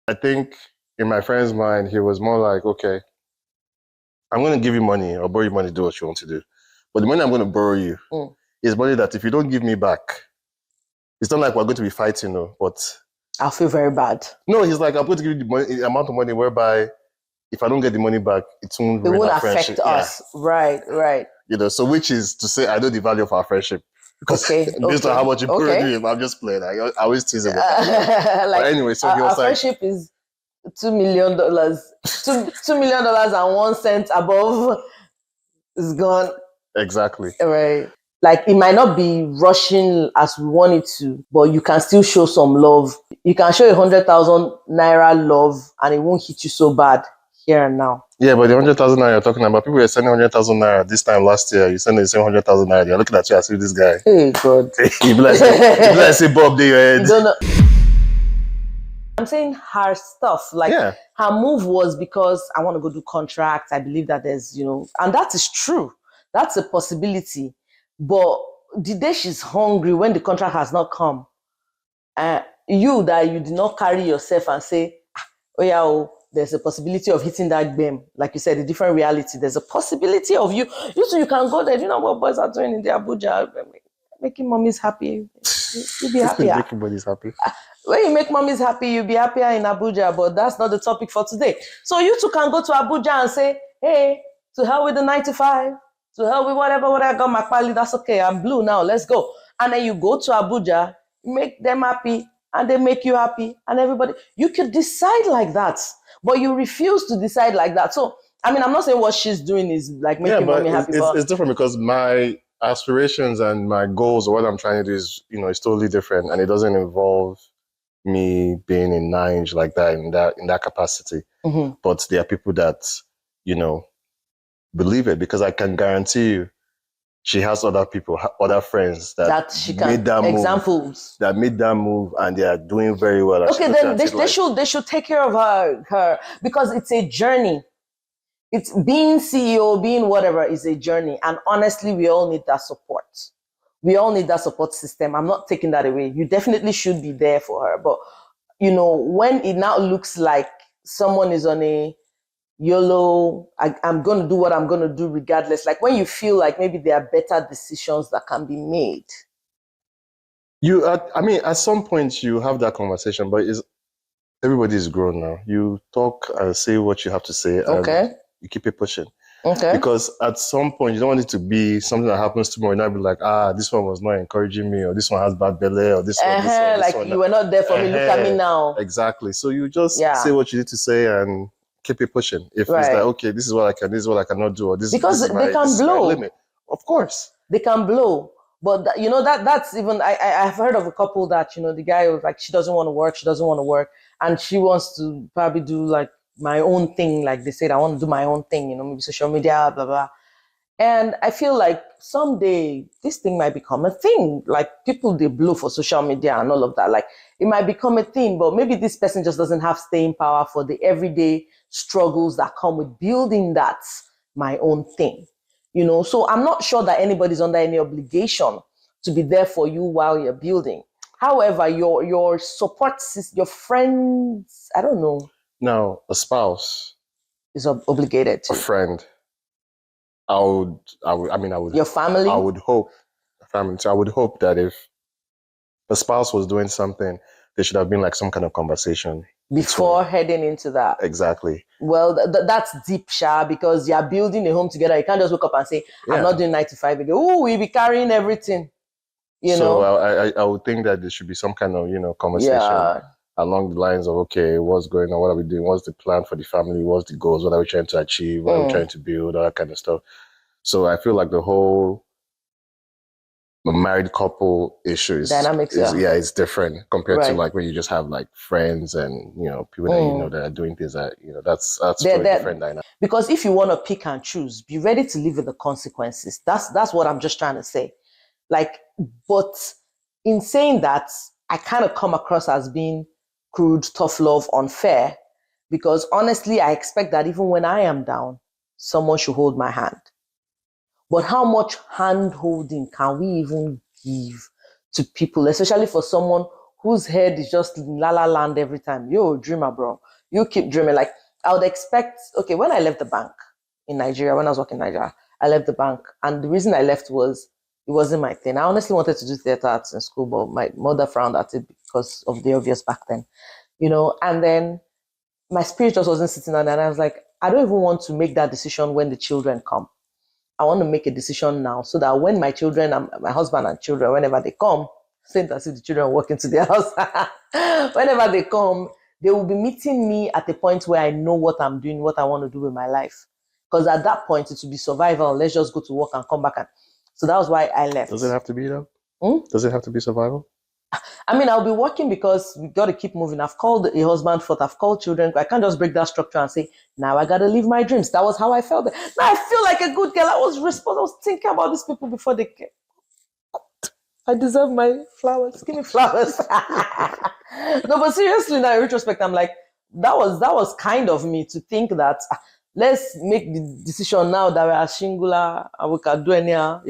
I think in my friend's mind, he was more like, okay, I'm going to give you money or borrow you money to do what you want to do. But the money I'm going to borrow you is money that if you don't give me back, it's not like we're going to be fighting, no, but I'll feel very bad. No, he's like, I'm going to give you the amount of money whereby if I don't get the money back, it won't affect us. Yeah. Right. So which is to say, I know the value of our friendship. Because based on how much you borrowed me, I'm just playing. I always tease him about that. But anyway, so he was our friendship is $2 million. $2 million and 1 cent above is gone. Exactly. Right. Like, it might not be rushing as we want it to, but you can still show some love. You can show 100,000 naira love and it won't hit you so bad here and now. Yeah, but the 100,000 naira you're talking about, people were sending 100,000 naira this time last year. You send the same 100,000 naira. You're looking at you as if this guy. Hey, God. you be like, say, Bob, there your head. You don't know. I'm saying her stuff, like her move was because I want to go do contracts. I believe that there's, and that is true. That's a possibility. But the day she's hungry, when the contract has not come, you did not carry yourself and say, there's a possibility of hitting that game. Like you said, a different reality. There's a possibility of you too, you can go there. You know what boys are doing in the Abuja? Making mommies happy. You'll be happier. Making bodies happy. When you make mommies happy, you'll be happier in Abuja, but that's not the topic for today. So you two can go to Abuja and say, hey, to hell with the 9 to 5, to hell with whatever I got my quality, that's okay, I'm blue now, let's go. And then you go to Abuja, make them happy, and they make you happy, and everybody, you could decide like that, but you refuse to decide like that. So, I mean, I'm not saying what she's doing is like making mommy happy. It's different because my aspirations and my goals or what I'm trying to do is, it's totally different, and it doesn't involve me being in Ninja like that in that capacity. But there are people that believe it, because I can guarantee you she has other people, other friends that she can made that examples move, that made that move, and they are doing very well. Okay, then they should take care of her because it's a journey. It's being CEO, being whatever is a journey, and honestly, we all need that support. We all need that support system. I'm not taking that away. You definitely should be there for her. But, when it now looks like someone is on a YOLO, I'm going to do what I'm going to do regardless. Like when you feel like maybe there are better decisions that can be made. At some point you have that conversation, but everybody is grown now. You talk and say what you have to say. And you keep it pushing. Okay. Because at some point, you don't want it to be something that happens tomorrow and I'll be like, this one was not encouraging me, or this one has bad belly, or this one. Like you were not there for me, look at me now. Exactly. So you just say what you need to say and keep it pushing. If it's like, okay, this is what I can, this is what I cannot do, or this is they can blow. Limit. Of course. They can blow. But that's even, I've heard of a couple that, the guy was like, she doesn't want to work, and she wants to probably do like my own thing, like they said, I want to do my own thing, maybe social media, blah, blah. And I feel like someday this thing might become a thing. Like people, they blow for social media and all of that. Like it might become a thing, but maybe this person just doesn't have staying power for the everyday struggles that come with building that my own thing. So I'm not sure that anybody's under any obligation to be there for you while you're building. However, your support system, your friends, I don't know. Now, a spouse is obligated to. A friend. I would. Your family? I would hope. Family. So I would hope that if the spouse was doing something, there should have been like some kind of conversation before heading into that. Exactly. Well, that's deep, Sha, because you're building a home together. You can't just wake up and say, I'm not doing 9 to 5 again. Oh, we'll be carrying everything. So I would think that there should be some kind of, conversation along the lines of, okay, what's going on? What are we doing? What's the plan for the family? What's the goals? What are we trying to achieve? What are we trying to build? All that kind of stuff. So I feel like the whole married couple issue it's different compared to like when you just have like friends and people that that are doing things that that's very different dynamic. Because if you want to pick and choose, be ready to live with the consequences. That's what I'm just trying to say. Like, but in saying that, I kind of come across as being crude, tough love, unfair, because honestly, I expect that even when I am down, someone should hold my hand. But how much hand holding can we even give to people, especially for someone whose head is just la la land every time. You're a dreamer, bro. You keep dreaming. Like, I would expect, okay, when I left the bank in Nigeria, when I was working in Nigeria, I left the bank. And the reason I left was, it wasn't my thing. I honestly wanted to do theater arts in school, but my mother frowned at it because of the obvious back then, and then my spirit just wasn't sitting on that. And I was like, I don't even want to make that decision when the children come. I want to make a decision now so that when my children and my husband and children, whenever they come, same as if the children walk into their house, whenever they come, they will be meeting me at the point where I know what I'm doing, what I want to do with my life. Because at that point, it will be survival. Let's just go to work and come back. So that was why I left. Does it have to be though? Does it have to be survival? I mean, I'll be working because we got to keep moving. I've called a husband for it. I've called children. I can't just break that structure and say, now I got to live my dreams. That was how I felt. Now I feel like a good girl. I was responsible. I was thinking about these people before they came. I deserve my flowers. Give me flowers. No, but seriously, now in retrospect, I'm like, that was kind of me to think that let's make the decision now that we are singular and we can do anyhow,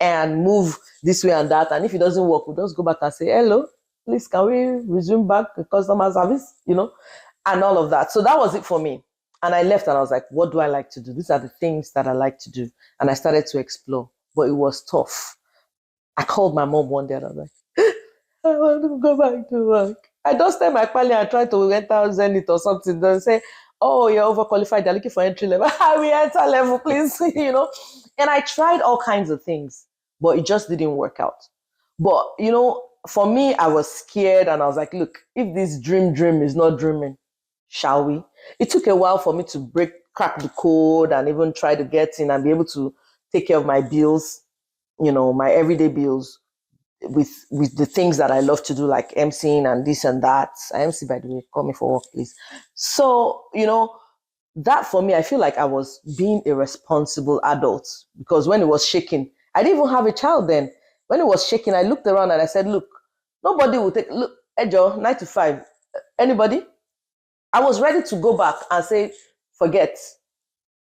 and move this way and that. And if it doesn't work, we'll just go back and say, hello, please, can we resume back the customer service, and all of that. So that was it for me. And I left and I was like, what do I like to do? These are the things that I like to do. And I started to explore, but it was tough. I called my mom one day and I was like, I want to go back to work. I dusted my pally and tried to enter Zenith or something. Then say, oh, you're overqualified. They're looking for entry level. We enter level, please, And I tried all kinds of things, but it just didn't work out. But, for me, I was scared and I was like, look, if this dream is not dreaming, shall we? It took a while for me to crack the code and even try to get in and be able to take care of my bills, my everyday bills with the things that I love to do, like emceeing and this and that. I MC, by the way, call me for work, please. So, that for me, I feel like I was being a responsible adult because when it was shaking, I didn't even have a child then. When it was shaking, I looked around and I said, look, nobody will look, Ejo, 9 to 5, anybody? I was ready to go back and say, forget,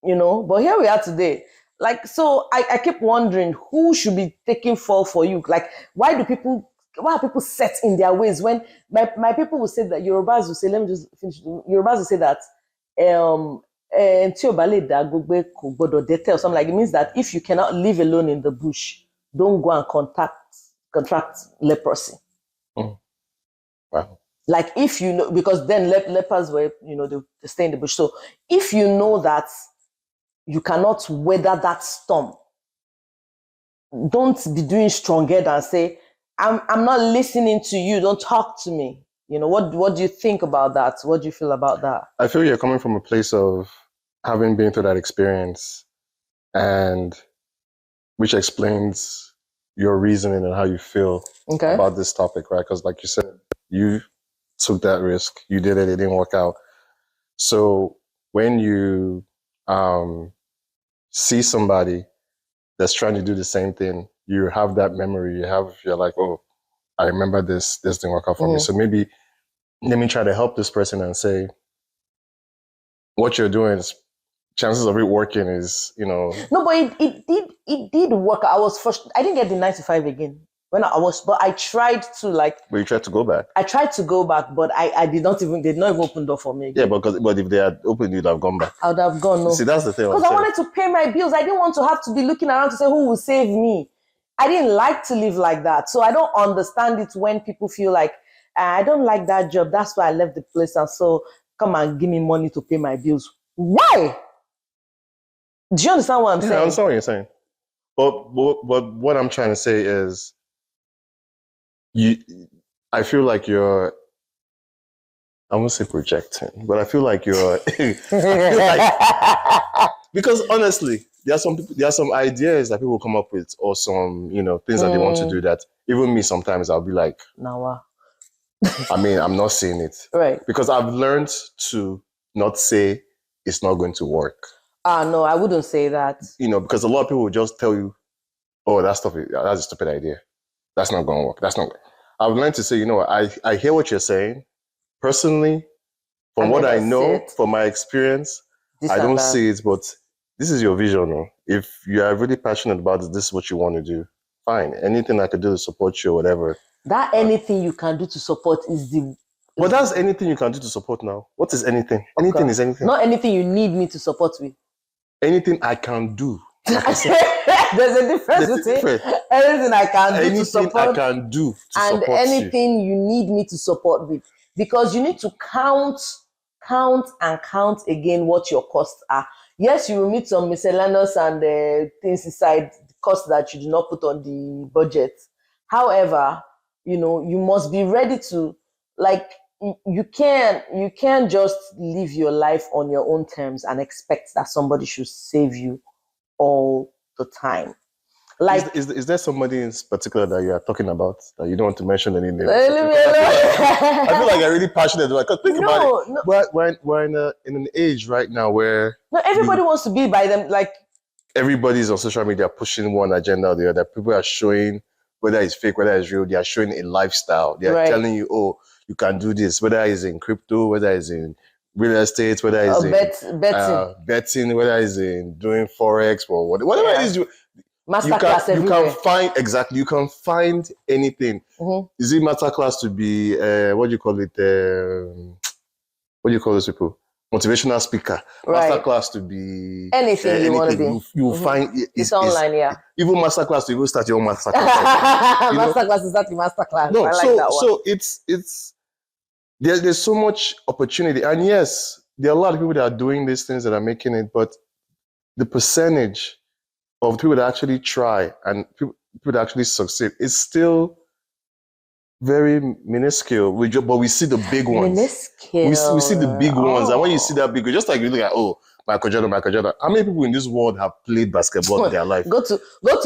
but here we are today. Like, so I keep wondering who should be taking fall for you? Like, why are people set in their ways? When my people will say that, Yorubas will say, let me just finish. Yorubas will say that, or something like, it means that if you cannot live alone in the bush, don't go and contract leprosy. Wow. Like, if because then lepers were, they stay in the bush. So if you know that you cannot weather that storm, don't be doing strong head and say, I'm not listening to you. Don't talk to me. What do you think about that? What do you feel about that? I feel you're coming from a place of having been through that experience, and which explains your reasoning and how you feel about this topic, right? Because like you said, you took that risk. You did it. It didn't work out. So when you see somebody that's trying to do the same thing, you have that memory. You're like, oh, I remember this didn't work out for me. So maybe let me try to help this person and say, what you're doing is, chances of it working is, No, but it did work. I didn't get the 9 to 5 again. But I tried to But you tried to go back. I tried to go back, but they did not even open door for me again. Yeah, but if they had opened, you'd have gone back. I would have gone. No. See, that's the thing. Because I wanted to pay my bills. I didn't want to have to be looking around to say who will save me. I didn't like to live like that. So I don't understand it when people feel like, I don't like that job. That's why I left the place. And so come and give me money to pay my bills. Why? Do you understand what I'm saying? I understand what you're saying. But what I'm trying to say is, I feel like you're, I won't say projecting, but I feel like you're, because honestly, there are some ideas that people come up with, or some, things that they want to do that even me sometimes I'll be like, nah. I mean, I'm not saying it. Right. Because I've learned to not say it's not going to work. No, I wouldn't say that. Because a lot of people will just tell you, oh, that's a stupid idea. That's not going to work. That's not. I've learned to say, I hear what you're saying. Personally, from what I know, from my experience, I don't see it, but this is your vision. No? If you are really passionate about it, this is what you want to do. Fine. Anything I could do to support you or whatever, That anything you can do to support is the... But that's anything you can do to support now. What is anything? Anything is anything. Not anything you need me to support with. Anything I can do. Like there's a difference between anything I can do to support, I can do to and support anything you need me to support with. Because you need to count again what your costs are. Yes, you will meet some miscellaneous and things inside, costs that you do not put on the budget. However, you know, you must be ready to, like, you can't just live your life on your own terms and expect that somebody should save you all the time. Like, is there somebody in particular that you are talking about that you don't want to mention any names? I feel like I'm really passionate about it. Think about it. No. We're in an age right now where everybody wants to be by them. Like, everybody's on social media pushing one agenda or the other. People are showing, whether it's fake, whether it's real, they are showing a lifestyle. They are telling you, oh, you can do this, whether it's in crypto, whether it's in real estate, whether it's in betting, whether it's in doing Forex or whatever it is. Masterclass everywhere. You can find anything. Mm-hmm. Is it masterclass to be, what do you call it? What do you call those people? Motivational speaker. Right. Masterclass to be anything you want to be. You'll find it's online, yeah. Even masterclass to even start your own masterclass. Masterclass is not the masterclass. No, I like that one. So it's there's so much opportunity, and yes, there are a lot of people that are doing these things that are making it, but the percentage of people that actually try and people that actually succeed is still very minuscule. But we see the big ones. Minuscule. We see the big ones, and when you see that big, just like you look at, oh, Michael Jordan. How many people in this world have played basketball in their life? Go to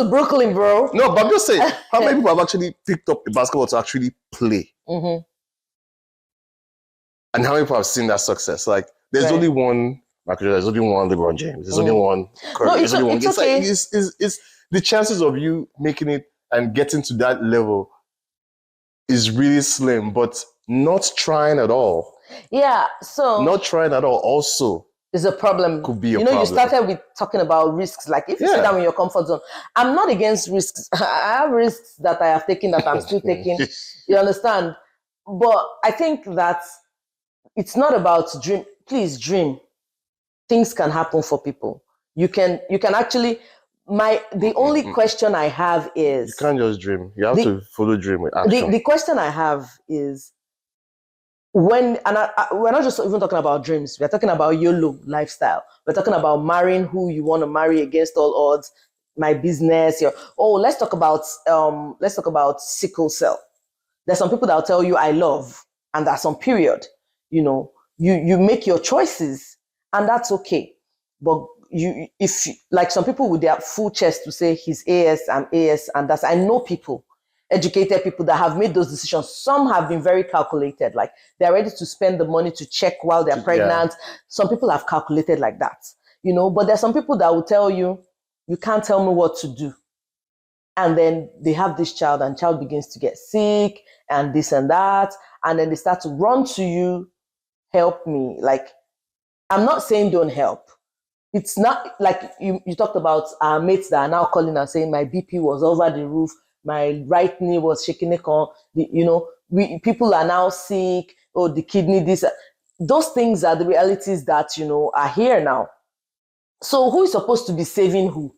Brooklyn, bro. No, but I'm just saying, how many people have actually picked up a basketball to actually play? Mm-hmm. And how many people have seen that success? Like, there's only one Michael Jordan, there's only one LeBron James, there's only one Curry, there's only one. It's okay. It's the chances of you making it and getting to that level is really slim, but not trying at all. Yeah, so not trying at all also is a problem. Could be a problem. You started with talking about risks. Like, if you sit down in your comfort zone, I'm not against risks. I have risks that I have taken that I'm still taking. You understand? But I think that it's not about dream. Please dream. Things can happen for people. You can actually. The only question I have is, you can't just dream. You have to follow dream with action. The question I have is, we're not just even talking about dreams. We're talking about YOLO lifestyle. We're talking about marrying who you want to marry against all odds. My business. Let's talk about sickle cell. There's some people that will tell you I love, and there's some period. You make your choices, and that's okay. But if like some people with their full chest to say he's AS, I'm AS, and that's, I know people, educated people that have made those decisions. Some have been very calculated, like they're ready to spend the money to check while they're pregnant. Yeah. Some people have calculated like that, but there's some people that will tell you, you can't tell me what to do. And then they have this child, and child begins to get sick and this and that. And then they start to run to you, help me. Like, I'm not saying don't help. It's not like you talked about our mates that are now calling and saying my BP was over the roof, my right knee was shaking. People are now sick. Oh, the kidney, this. Those things are the realities that, are here now. So who is supposed to be saving who?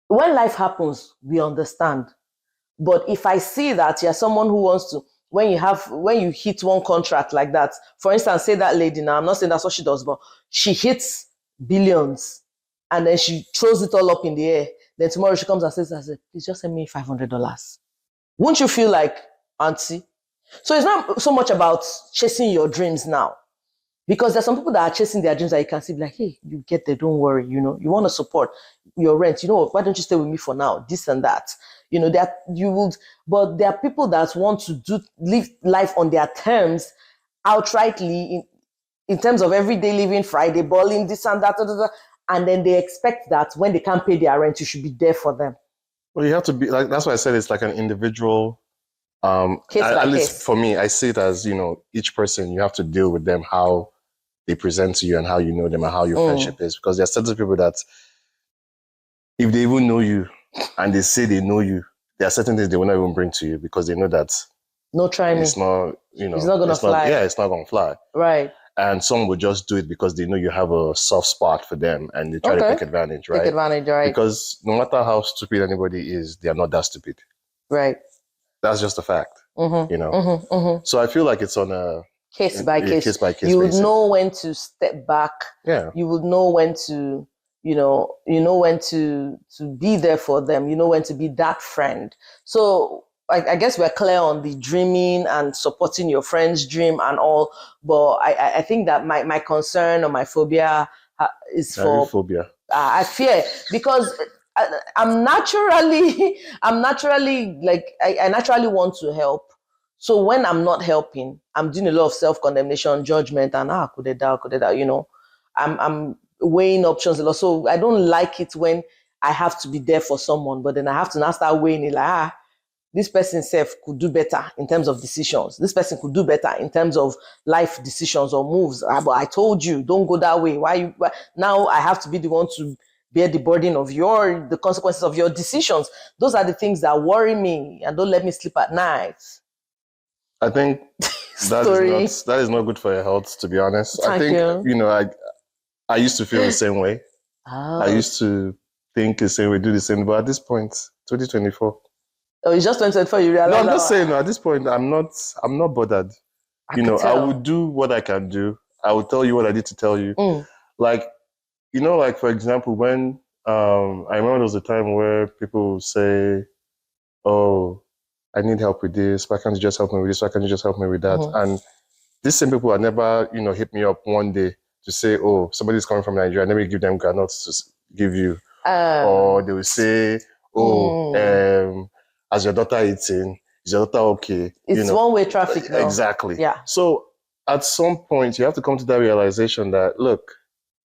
When life happens, we understand. But if I see that you're someone who wants to, when you hit one contract like that, for instance, say that lady now, I'm not saying that's what she does, but she hits billions and then she throws it all up in the air. Then tomorrow she comes and says, please just send me $500. Won't you feel like, auntie? So it's not so much about chasing your dreams now, because there's some people that are chasing their dreams that you can see, like, hey, you get there, don't worry, you want to support your rent, why don't you stay with me for now, this and that, that you would. But there are people that want to live life on their terms outrightly, in terms of everyday living, Friday balling, this and that, and then they expect that when they can't pay their rent, you should be there for them. Well, you have to be like, that's why I said it's like an individual. At least for me, I see it as, each person, you have to deal with them, how they present to you and how you know them and how your friendship is. Because there are certain people that if they even know you and they say they know you, there are certain things they will not even bring to you because they know that no try me. It's not, it's not gonna fly. It's not gonna fly. Right. And some will just do it because they know you have a soft spot for them and they try to take advantage, right? Take advantage, right? Because no matter how stupid anybody is, they are not that stupid. Right. That's just a fact. You know. So I feel like it's on a case by case you would know when to step back. Yeah. You would know when to, you know when to be there for them. You know when to be that friend. So I guess we're clear on the dreaming and supporting your friend's dream and all, but I think that my concern or my phobia is for phobia. I fear because I'm naturally like I naturally want to help. So when I'm not helping, I'm doing a lot of self-condemnation, judgment, and could they die, you know. I'm weighing options a lot. So I don't like it when I have to be there for someone, but then I have to now start weighing it like, this person self could do better in terms of decisions. This person could do better in terms of life decisions or moves. But I told you, don't go that way. Why now I have to be the one to bear the burden of the consequences of your decisions. Those are the things that worry me and don't let me sleep at night. I think that is not good for your health, to be honest. I think you know, I used to feel the same way. I used to think the same way, do the same, but at this point, 2024. Oh, it's just 2024, you realize? No, I'm just saying, at this point, I'm not bothered. I would do what I can do. I would tell you what I need to tell you. Like, you know, like, for example, when, I remember there was a time where people would say, oh, I need help with this. Why can't you just help me with this? Why can't you just help me with that? And these same people have never, hit me up one day to say, oh, somebody's coming from Nigeria. Let me give them granules to give you. Or they will say, oh, as your daughter eating, is your daughter okay? It's one-way traffic now. Exactly. Yeah. So at some point, you have to come to that realization that, look,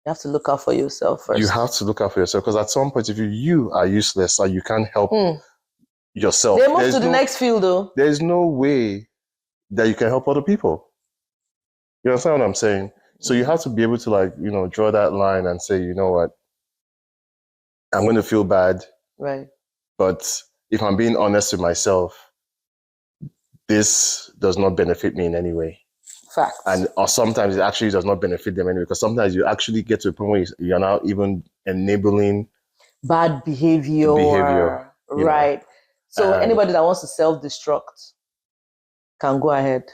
you have to look out for yourself first. You have to look out for yourself because at some point, if you are useless or you can't help yourself, they move to the next field though. There's no way that you can help other people. You understand what I'm saying? So you have to be able to draw that line and say, you know what, I'm going to feel bad. Right. But if I'm being honest with myself, this does not benefit me in any way. Facts. Or sometimes it actually does not benefit them anyway, because sometimes you actually get to a point where you're now even enabling bad behavior. Right. So anybody that wants to self-destruct can go ahead.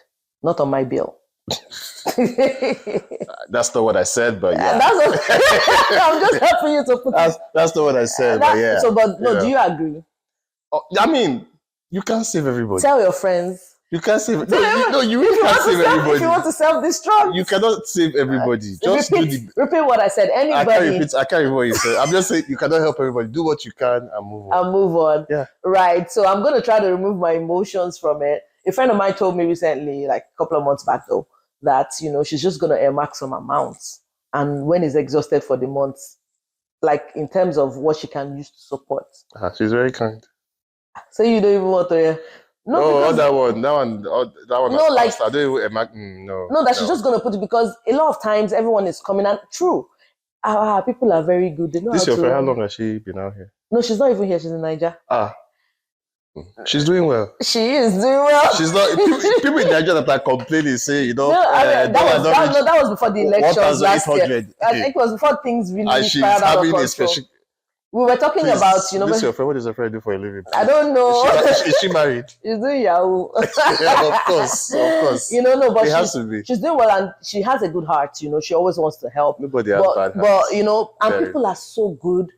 Not on my bill. That's not what I said, but yeah. I'm just helping you to put that's not what I said, but yeah. So, but no, do you agree? I mean, you can't save everybody. Tell your friends. You can't save. No, you really can't save everybody. If you want to self-destruct, you cannot save everybody. Just repeat what I said. Anybody. I can't repeat what you said. I'm just saying you cannot help everybody. Do what you can and move on. Yeah. Right. So I'm going to try to remove my emotions from it. A friend of mine told me recently, like a couple of months back though, that she's just going to earmark some amounts, and when he's exhausted for the month, like in terms of what she can use to support. She's very kind. So you don't even want to hear. No, that one. No, like I don't even imagine. No, she's just gonna put it because a lot of times everyone is coming and true. People are very good. They know this your friend. How long has she been out here? No, she's not even here. She's in Nigeria. She's doing well. She is doing well. She's not. People in Nigeria that are complaining say, that was before the elections last year. I think it was before things really spiraled out of control. We were talking about, This your friend. What does your friend do for a living? I don't know. Is she married? She's doing Yahoo. Yeah, of course. No, but it has to be. She's doing well, and she has a good heart. She always wants to help. Nobody has bad hearts. But and people are so good.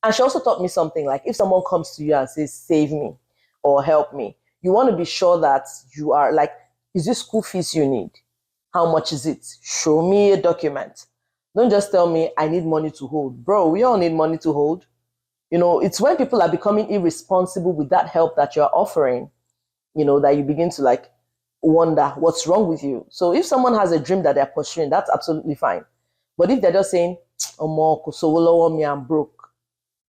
And she also taught me something like, if someone comes to you and says, "Save me," or "Help me," you want to be sure that you are like, is this school fees you need? How much is it? Show me a document. Don't just tell me I need money to hold. Bro, we all need money to hold. It's when people are becoming irresponsible with that help that you're offering, that you begin to wonder what's wrong with you. So if someone has a dream that they're pursuing, that's absolutely fine. But if they're just saying, I'm broke.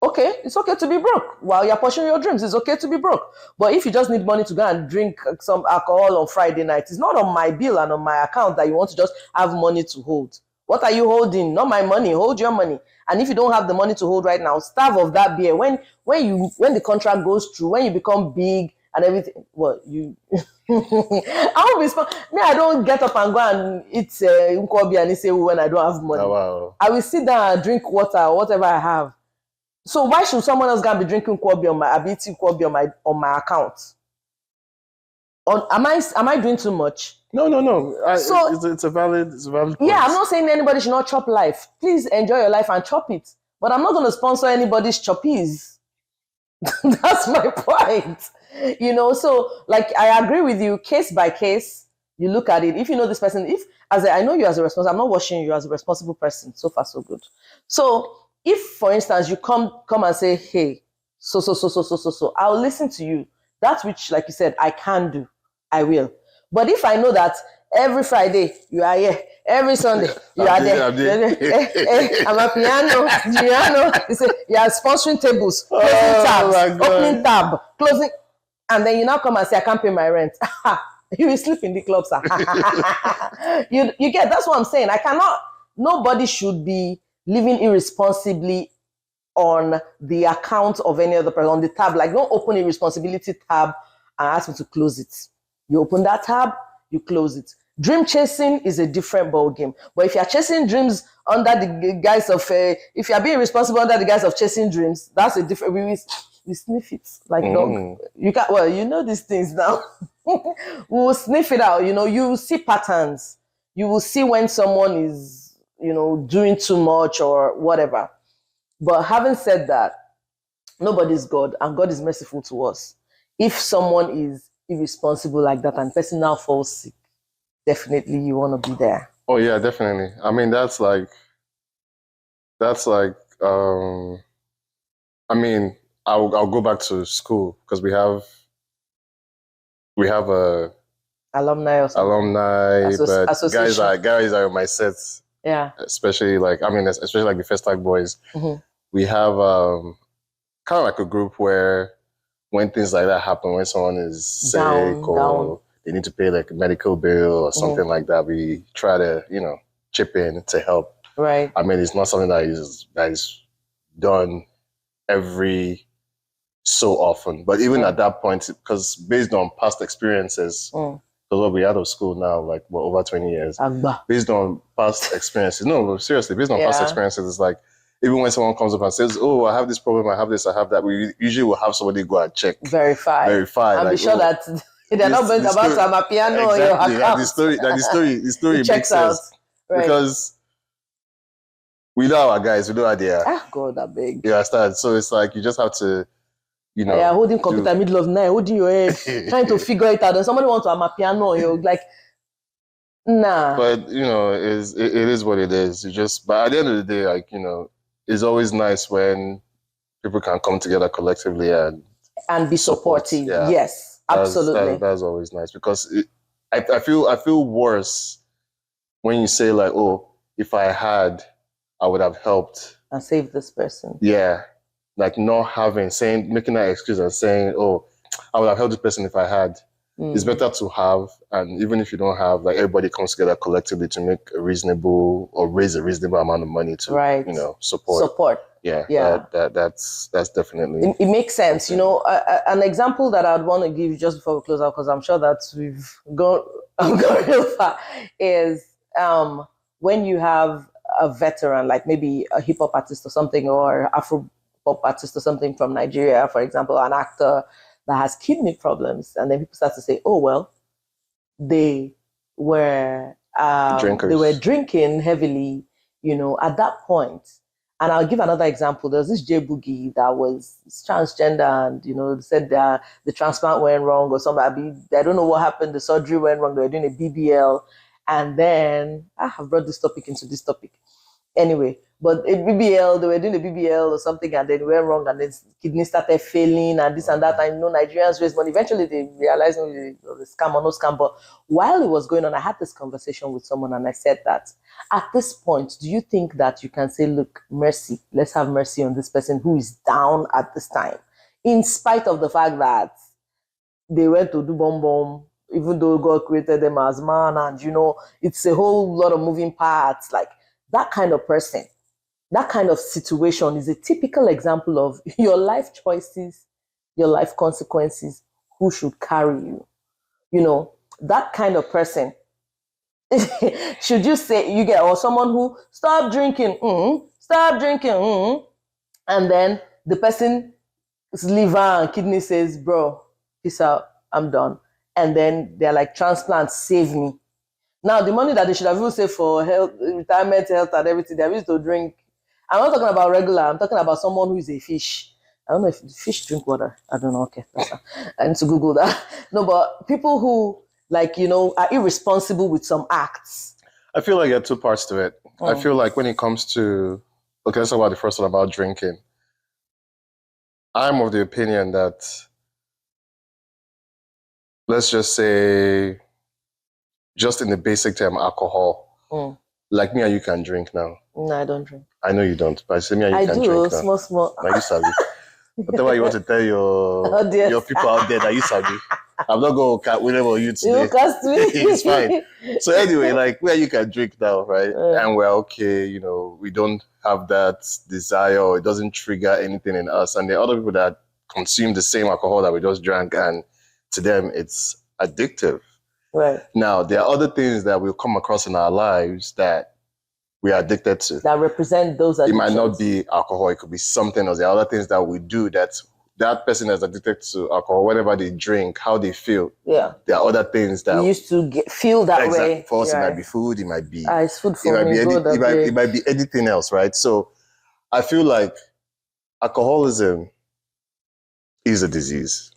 Okay, it's okay to be broke. While you're pursuing your dreams, it's okay to be broke. But if you just need money to go and drink some alcohol on Friday night, it's not on my bill and on my account that you want to just have money to hold. What are you holding? Not my money. Hold your money. And if you don't have the money to hold right now, starve of that beer. When the contract goes through, when you become big and everything, well, you I won't be me. I don't get up and go and eat nkwobi and say when I don't have money. Oh, wow. I will sit down and drink water or whatever I have. So why should someone else gonna be drinking nkwobi on my ability nkwobi on my account? Am I doing too much? No. It's a valid point. Yeah, I'm not saying anybody should not chop life. Please enjoy your life and chop it. But I'm not going to sponsor anybody's choppies. That's my point. So like I agree with you, case by case, you look at it. If you know this person, I know you as a responsible, I'm not watching you as a responsible person. So far, so good. So if, for instance, you come and say, hey, so, I'll listen to you. That which, like you said, I can do, I will. But if I know that every Friday you are here, every Sunday you are there, I'm a piano. You are sponsoring tables, closing tabs, opening tab, closing, and then you now come and say I can't pay my rent. You will sleep in the club, sir. you get, that's what I'm saying. Nobody should be living irresponsibly on the account of any other person, on the tab. Like, don't open a responsibility tab and ask me to close it. You open that tab, you close it. Dream chasing is a different ball game. But if you're chasing dreams under the guise of, if you're being responsible under the guise of chasing dreams, that's a different, we sniff it like dog. You can, well, you know these things now. We will sniff it out. You will see patterns. You will see when someone is, doing too much or whatever. But having said that, nobody's God and God is merciful to us. If someone is irresponsible like that and person now falls sick, definitely you want to be there. Oh yeah, definitely. I mean, that's like I mean, I'll go back to school because we have a alumni or something. But guys are my sets. Yeah. Especially like the First Tag Boys. Mm-hmm. We have kind of like a group where when things like that happen, when someone is sick or they need to pay like a medical bill or something like that, we try to, chip in to help. Right. I mean, it's not something that is done every so often. But even at that point, because based on past experiences, because we're out of school now, like over 20 years, based on past experiences, no, seriously, based on past experiences, it's like, even when someone comes up and says, oh, I have this problem, I have this, I have that, we usually will have somebody go and check. Verify. And like, be sure that they're not going about to have a piano or your account. The story makes sense. Right. Because we know our guys, we know how they are. Ah, God, that big. You understand? So it's like, you just have to, Yeah, holding computer middle of night, holding your head, trying to figure it out. And somebody wants to have a piano, you're like, nah. But, it is what it is. But at the end of the day, like, it's always nice when people can come together collectively and be supportive. Yeah. Yes, absolutely. That's always nice because I feel worse when you say like, oh, if I had, I would have helped and saved this person. Yeah, like not making that excuse and saying, oh, I would have helped this person if I had. It's better to have, and even if you don't have, like everybody comes together collectively to make raise a reasonable amount of money to, support. Yeah. That's definitely. It makes sense. An example that I'd want to give just before we close out, because I'm sure that we've gone real far, is when you have a veteran, like maybe a hip hop artist or something, or Afro pop artist or something from Nigeria, for example, an actor that has kidney problems, and then people start to say, oh, well, they were drinking heavily, at that point. And I'll give another example. There was this J Boogie that was transgender, and, they said that the transplant went wrong or something. I don't know what happened. The surgery went wrong. They were doing a BBL. And then I have brought this topic into this topic. Anyway, but a BBL, they were doing a BBL or something, and then it went wrong, and then kidney started failing, and this and that. I know Nigerians raised money. Eventually, they realized the scam or no scam. But while it was going on, I had this conversation with someone, and I said that at this point, do you think that you can say, look, mercy, let's have mercy on this person who is down at this time, in spite of the fact that they went to do bomb, even though God created them as man, and it's a whole lot of moving parts, like. that kind of person, that kind of situation is a typical example of your life choices, your life consequences, who should carry you. You know, that kind of person, should you say, you get, or someone who, stop drinking, and then the person's liver and kidney says, bro, peace out, I'm done. And then they're like, transplant, save me. Now, the money that they should have even saved for health, retirement, health, and everything, they used to drink. I'm not talking about regular. I'm talking about someone who is a fish. I don't know if fish drink water. I don't know. Okay, I need to Google that. No, but people who, like, you know, are irresponsible with some acts. I feel like there are two parts to it. I feel like when it comes to, okay, let's talk about the first one about drinking. I'm of the opinion that, let's just say, just in the basic term, alcohol. Like me and you can drink now. No, I don't drink. I know you don't, but I say me and you can drink now. Small. Now you sabi. Whatever you want to tell your people out there that you sabi. I'm not going to whatever you today. You cast me. It's fine. So anyway, like where you can drink now, right? And we're okay, you know, we don't have that desire or it doesn't trigger anything in us. And there are other people that consume the same alcohol that we just drank and to them it's addictive. Right. Now, there are other things that we'll come across in our lives that we are addicted to. That represent those addictions. It might not be alcohol, it could be something else. There are other things that we do that person is addicted to alcohol, whatever they drink, how they feel. Yeah. There are other things that we used to feel that way. For us, it might be food, it might be it's food for me. It might be anything else, right? So I feel like alcoholism is a disease.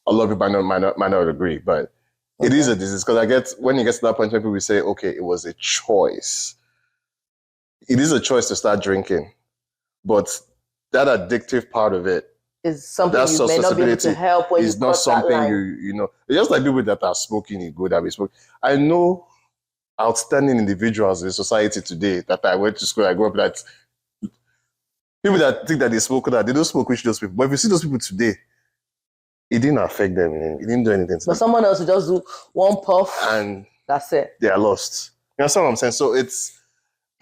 A lot of people might not agree, but it is a disease because when it gets to that point, when people say, okay, it was a choice. It is a choice to start drinking, but that addictive part of it is something you may not be able to help when it's not something you know. It's just like people that are smoking, it good that we smoke. I know outstanding individuals in society today that I went to school, I grew up that people that think that they smoke that they don't smoke with those people. But if you see those people today, it didn't affect them. It didn't do anything to them. But someone else will just do one puff and that's it. They are lost. You understand what I'm saying? So it's,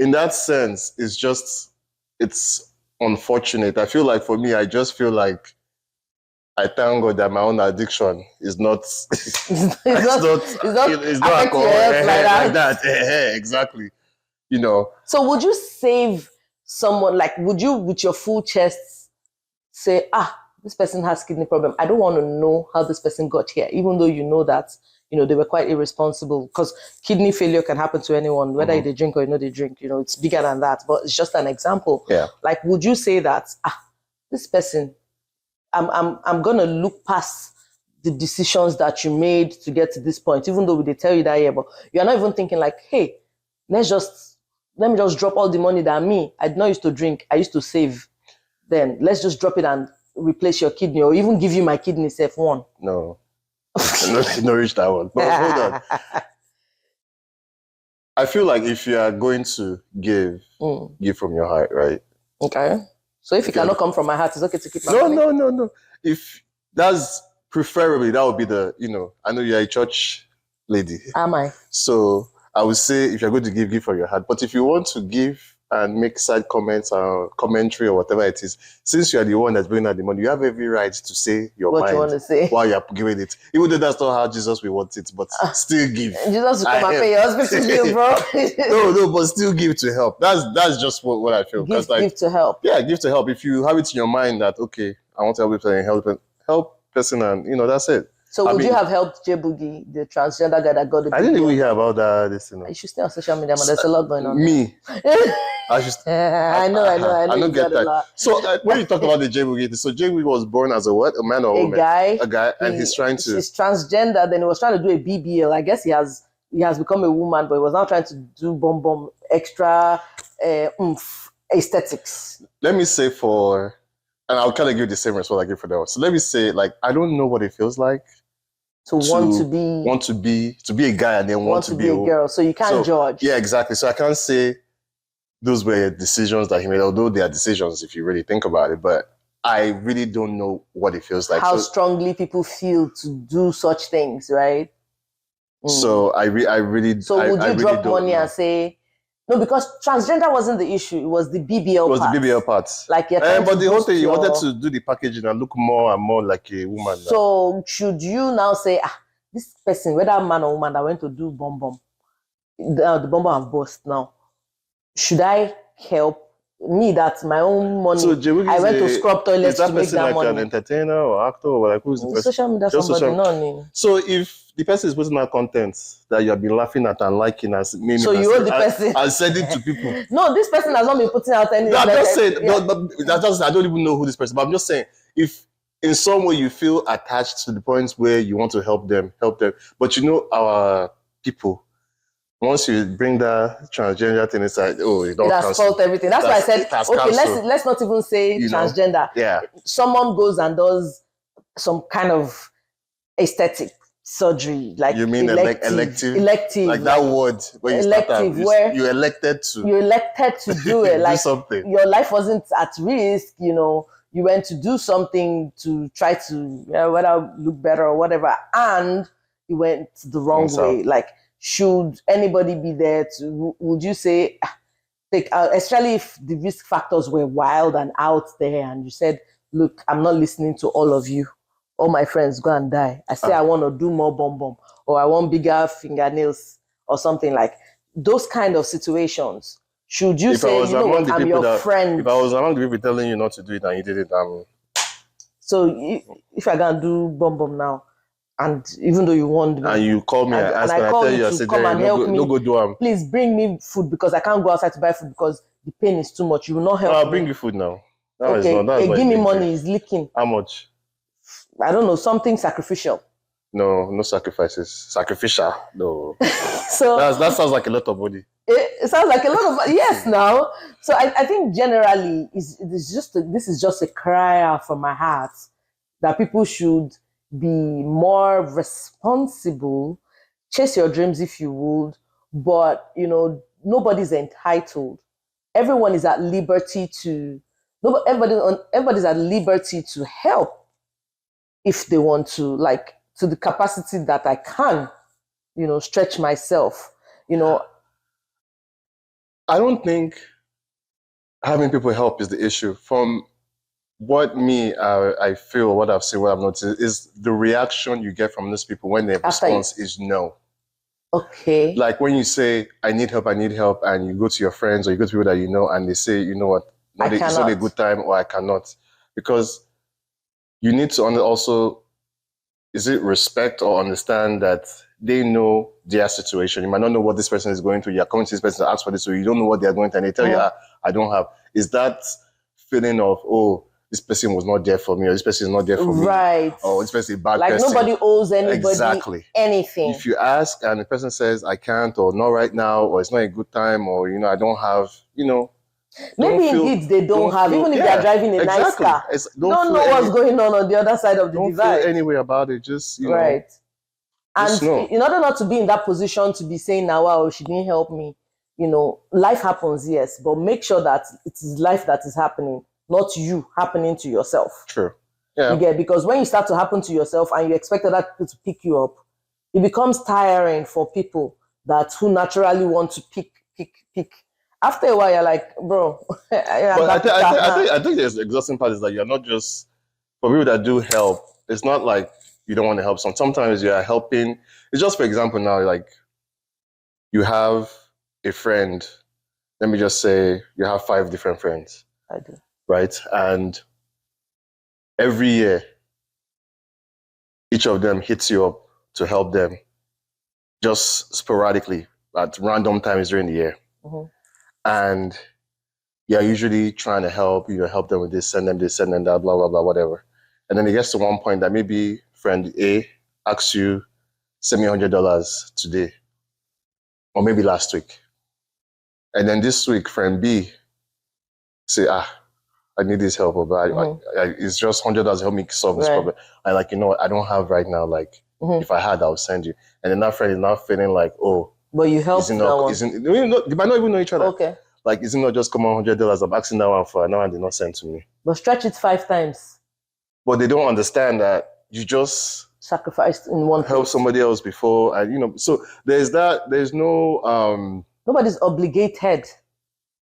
in that sense, it's unfortunate. I feel like for me, I just feel like I thank God that my own addiction is not it's not alcohol like that. Exactly. You know. So would you save someone, like would you with your full chest say, this person has kidney problem. I don't want to know how this person got here, even though you know that, you know, they were quite irresponsible, because kidney failure can happen to anyone, whether they drink or you know they drink, you know, it's bigger than that, but it's just an example. Yeah. Like, would you say that, this person, I'm going to look past the decisions that you made to get to this point, even though they tell you that, yeah, but you're not even thinking like, hey, let me just drop all the money that I did not used to drink, I used to save. Then let's just drop it and replace your kidney, or even give you my kidney self one. No. No reach that one. But hold on. I feel like if you are going to give from your heart, right? Okay. So if it cannot come from my heart, it's okay to keep my money? No. If that's preferably, that would be the, you know, I know you're a church lady. Am I? So I would say if you're going to give from your heart. But if you want to give and make side comments or commentary or whatever it is, since you are the one that's bringing out the money, you have every right to say what mind you want to say while you're giving it. Even though that's not how Jesus will want it, but still give. Jesus will come and pay your hospital bill, bro. no, but still give to help. That's just what I feel. Give to help. Yeah, give to help. If you have it in your mind that, okay, I want to help people and help person, and you know, that's it. So would you have helped J Boogie, the transgender guy that got the I didn't even hear about that. This, you know. You should stay on social media, man. There's a lot going on. Me. I know. Get that. So when you talk about the J Boogie, so J Boogie was born as a what? A man or a woman? A guy, and he's trying to. He's transgender. Then he was trying to do a BBL. I guess he has become a woman, but he was now trying to do extra aesthetics. Let me say and I'll kind of give the same response I give for that. So let me say, like, I don't know what it feels like to want to be a guy and then want to be a girl. So you can't judge. Yeah, exactly. So I can't say those were decisions that he made, although they are decisions if you really think about it. But I really don't know what it feels like. How strongly people feel to do such things, right? So I really. So would you drop money and say, No, because transgender wasn't the issue. It was the BBL. It was the BBL part. Like, but the whole thing, you wanted to do the packaging and look more and more like a woman. So should you now say, this person, whether man or woman, that went to do bomb, the bomb have burst now. Should I help? Me, that's my own money. So I went to scrub toilets to make that money. Is that person like an entertainer or actor or like who's the person? Social media somebody, no. So if the person is putting out content that you have been laughing at and liking as meaning, so you owe the person and send it to people. No, this person has not been putting out anything. No, I'm just saying. Yeah. No, that's just, I don't even know who this person. But I'm just saying, if in some way you feel attached to the point where you want to help them. But you know, our people, once you bring that transgender thing, it's like, oh, it has fault everything. That's why I said, okay, let's not even say transgender. Yeah. Someone goes and does some kind of aesthetic surgery, like you mean elective, like that word where you elective, where you elected to do it, like something. Your life wasn't at risk, you went to do something to try to whether look better or whatever, and you went the wrong way. Like, should anybody be there to, would you say, take, especially if the risk factors were wild and out there and you said, look, I'm not listening to all of you. All my friends go and die. I say I want to do more bomb, or I want bigger fingernails or something, like those kind of situations. Should you say, I'm your friend? If I was among the people telling you not to do it and you did it, So if I can do bomb now, and even though you warned me, and you call me and ask me, I tell you, I said, come and help me. No go do them. Please bring me food because I can't go outside to buy food because the pain is too much. You will not help me. I'll bring you food now. Okay, give me money. It's leaking. How much? I don't know, something sacrificial. No sacrifices. Sacrificial, no. So that sounds like a lot of money. It sounds like a lot of yes. Now, so I think generally this is just a cry out from my heart that people should be more responsible. Chase your dreams if you would, but nobody's entitled. Everyone is at liberty to. Everybody's at liberty to help if they want to, like to the capacity that I can, stretch myself. I don't think having people help is the issue. From what I feel, what I've seen, what I've noticed is the reaction you get from those people when their response is no. Okay. Like when you say, I need help, and you go to your friends or you go to people that you know, and they say, you know what, it's not a good time, or I cannot. Because you need to also, is it respect or understand that they know their situation? You might not know what this person is going through. You're coming to this person to ask for this, so you don't know what they're going through, and they tell you, I don't have. Is that feeling of, oh, this person was not there for me, or this person is not there for me, right? Or this person is a bad person. Like nobody owes anybody anything. If you ask and the person says, I can't, or not right now, or it's not a good time, or I don't have, maybe indeed they don't have, even if they're driving a nice car. Don't know what's going on the other side of the divide. Don't feel any way about it. Just, right. And in order not to be in that position to be saying, now, wow, she didn't help me, life happens, yes, but make sure that it is life that is happening, not you happening to yourself. True. Yeah. Because when you start to happen to yourself and you expect other people to pick you up, it becomes tiring for people who naturally want to pick. After a while, you're like, bro. But I think the exhausting part is that you're not just, for people that do help, it's not like you don't want to help. Sometimes you are helping. It's just, for example, now, like you have a friend. Let me just say you have 5 different friends. I do. Right? And every year, each of them hits you up to help them just sporadically at random times during the year. Mm-hmm. And you're usually trying to help, help them with this, send them that, blah, blah, blah, whatever. And then it gets to one point that maybe friend A asks you, send me $100 today, or maybe last week. And then this week, friend B say, I need this help, but it's just $100 help me solve this problem. I like, I don't have right now. Like, if I had, I would send you. And then that friend is now feeling like, oh, but you helped that one. They might not even know each other. Okay. Like, is it not just come on $100? I'm asking that one for now, and they not send to me. But stretch it 5 times. But they don't understand that you just sacrificed in one help somebody else before, and so there's that. There's no Nobody's obligated.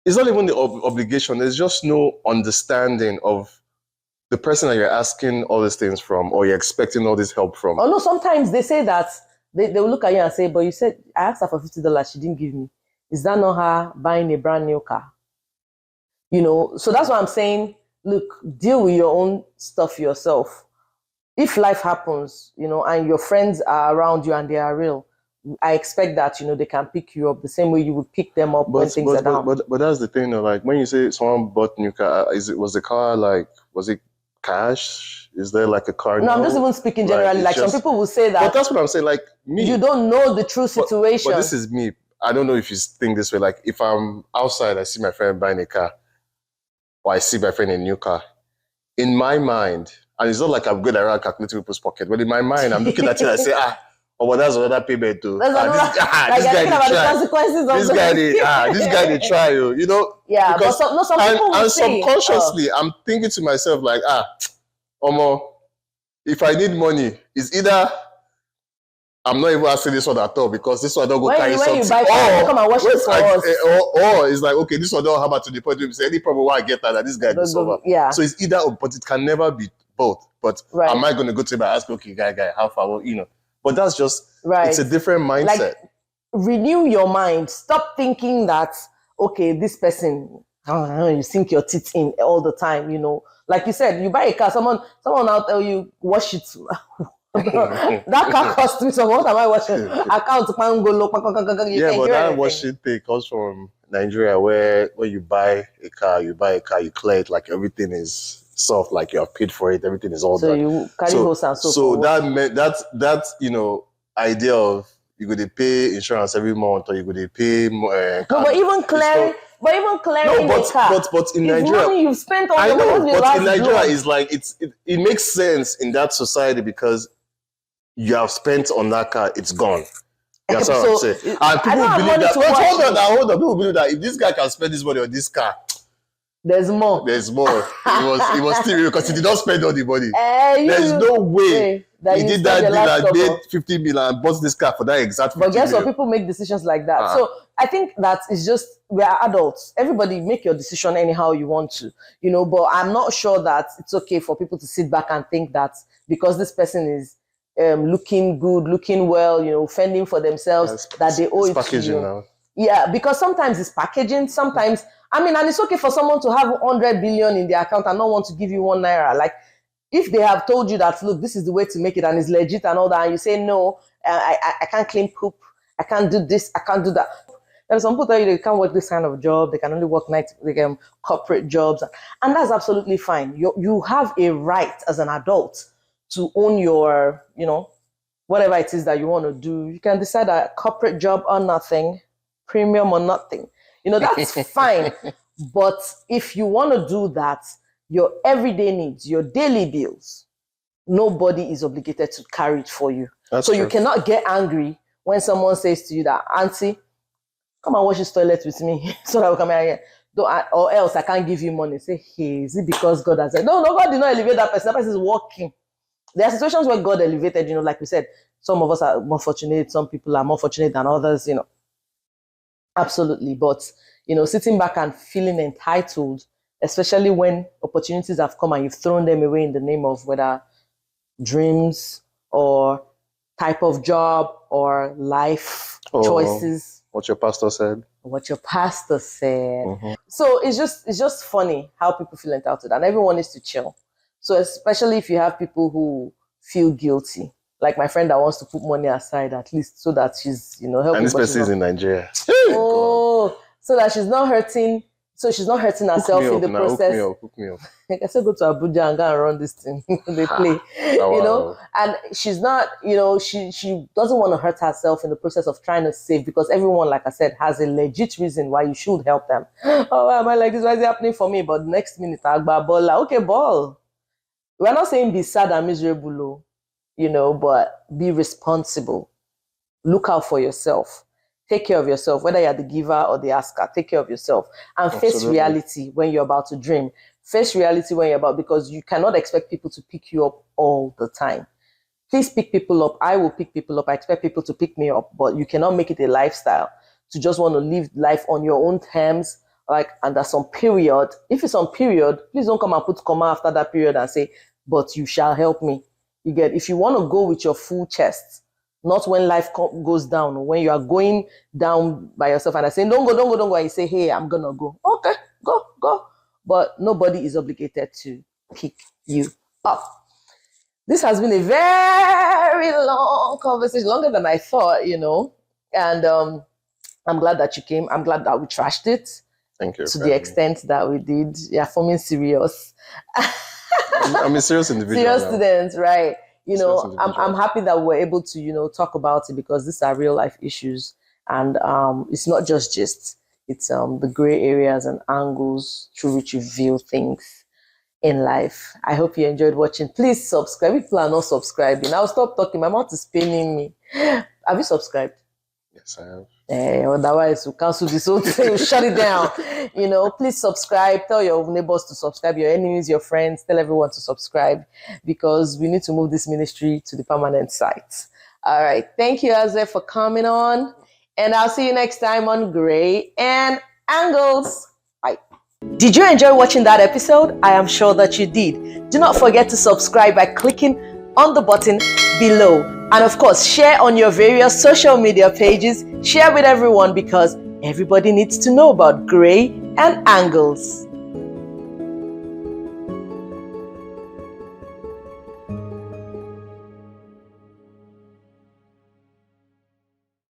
It's not even the obligation. There's just no understanding of the person that you're asking all these things from, or you're expecting all this help from. Oh no, sometimes they say that they will look at you and say, but you said I asked her for $50, she didn't give me. Is that not her buying a brand new car? You know, so that's what I'm saying. Look, deal with your own stuff yourself. If life happens, you know, and your friends are around you and they are real, I expect that, you know, they can pick you up the same way you would pick them up when things are down. But that's the thing, though. Like when you say someone bought new car, was the car like, was it cash? Is there like a car? No, I'm just even speaking generally. Like some people will say that. But that's what I'm saying. Like me, you don't know the true situation. But this is me. I don't know if you think this way. Like if I'm outside, I see my friend buying a car, or I see my friend in a new car. In my mind, and it's not like I'm good around calculating people's pocket, but in my mind, I'm looking at it and I say, oh, well, that's another payment too. This guy they try, you know. Yeah, because, but some people will say, subconsciously, I'm thinking to myself like, Omo, if I need money, it's either I'm not even asking this one at all because this one don't go carry something. You buy come and watch it for us. Or it's like, okay, this one don't have to the point where you say any problem where I get that this guy will solve. Yeah. So it's either, but it can never be both. But am I going to go to him and ask, okay, guy, how far? Well, you know. But that's just, it's a different mindset. Like, renew your mind. Stop thinking that, okay, this person, you sink your teeth in all the time, you know. Like you said, you buy a car, someone out tell you, wash it. That car costs me, so what am I washing? Account, yeah, but that washing thing comes from Nigeria where you buy a car, you clear it, like everything is soft, like you have paid for it, everything is all done. So you carry hose and soap. So that you know, idea of you go to pay insurance every month or you go to pay no, but even clearing the car. But in Nigeria, money you've spent on I know, but in Nigeria is like it makes sense in that society because you have spent on that car, it's gone. That's what I'm saying. And people believe that. Hold on. People believe that if this guy can spend this money on this car, there's more. It was still because he did not spend all the money. There's no way that he did that deal and made 50 million and bought this car for that exact 50 But guess million. what? People make decisions like that. So I think that is just, we are adults. Everybody make your decision anyhow you want to, you know, but I'm not sure that it's okay for people to sit back and think that because this person is looking good, looking well, you know, fending for themselves, that they owe it to you. Now. Yeah, because sometimes it's packaging, sometimes, I mean, and it's okay for someone to have 100 billion in their account and not want to give you £1. Like, if they have told you that, look, this is the way to make it and it's legit and all that, and you say, no, I can't claim poop, I can't do this, I can't do that. And some people tell you they can't work this kind of job, they can only work corporate jobs, and that's absolutely fine. You have a right as an adult to own your, you know, whatever it is that you want to do. You can decide a corporate job or nothing, premium or nothing. You know, that's fine. But if you want to do that, your everyday needs, your daily bills, nobody is obligated to carry it for you. That's true. You cannot get angry when someone says to you that, auntie, come and wash this toilet with me so that we come here. Or else I can't give you money. Say, hey, is it because God has said? No, God did not elevate that person. That person is working. There are situations where God elevated, you know, like we said, some of us are more fortunate, some people are more fortunate than others, you know. Absolutely. But, you know, sitting back and feeling entitled, especially when opportunities have come and you've thrown them away in the name of whether dreams or type of job or life choices. What your pastor said. Mm-hmm. So it's just funny how people feel entitled, and everyone needs to chill. So especially if you have people who feel guilty, like my friend that wants to put money aside at least so that she's, you know, helping. And this person is in Nigeria. So that she's not hurting. So she's not hurting herself in the process. Hook me up. I said, go to Abuja and go and run this thing. They play, you know. And she's not, you know, she doesn't want to hurt herself in the process of trying to save, because everyone, like I said, has a legit reason why you should help them. Oh, why am I like this? Why is it happening for me? But next minute, okay, ball. We're not saying be sad and miserable, you know, but be responsible. Look out for yourself. Take care of yourself, whether you're the giver or the asker. Take care of yourself and face reality when you're about to dream. Face reality when you're about, because you cannot expect people to pick you up all the time. Please pick people up. I will pick people up. I expect people to pick me up, but you cannot make it a lifestyle to just want to live life on your own terms, like, and there's some period. If it's on period, please don't come and put comma after that period and say, but you shall help me. You get, if you want to go with your full chest, not when life goes down, or when you are going down by yourself and I say, don't go, and you say, hey, I'm gonna go. Okay, go. But nobody is obligated to pick you up. This has been a very long conversation, longer than I thought, and I'm glad that you came. I'm glad that we trashed it. Thank you. To the extent that we did. Yeah, forming serious. I'm a serious individual. Serious students, right? I'm happy that we're able to, talk about it, because these are real life issues. And it's not just it's the gray areas and angles through which you view things in life. I hope you enjoyed watching. Please subscribe. If people are not subscribing, I'll stop talking. My mouth is paining me. Have you subscribed? Yes, I have. Otherwise, we'll cancel this whole thing. We'll shut it down. Please subscribe. Tell your neighbors to subscribe, your enemies, your friends. Tell everyone to subscribe, because we need to move this ministry to the permanent site. All right. Thank you, Aze, for coming on. And I'll see you next time on Gray and Angles. Bye. Did you enjoy watching that episode? I am sure that you did. Do not forget to subscribe by clicking on the button below. And of course, share on your various social media pages. Share with everyone, because everybody needs to know about Gray and Angles.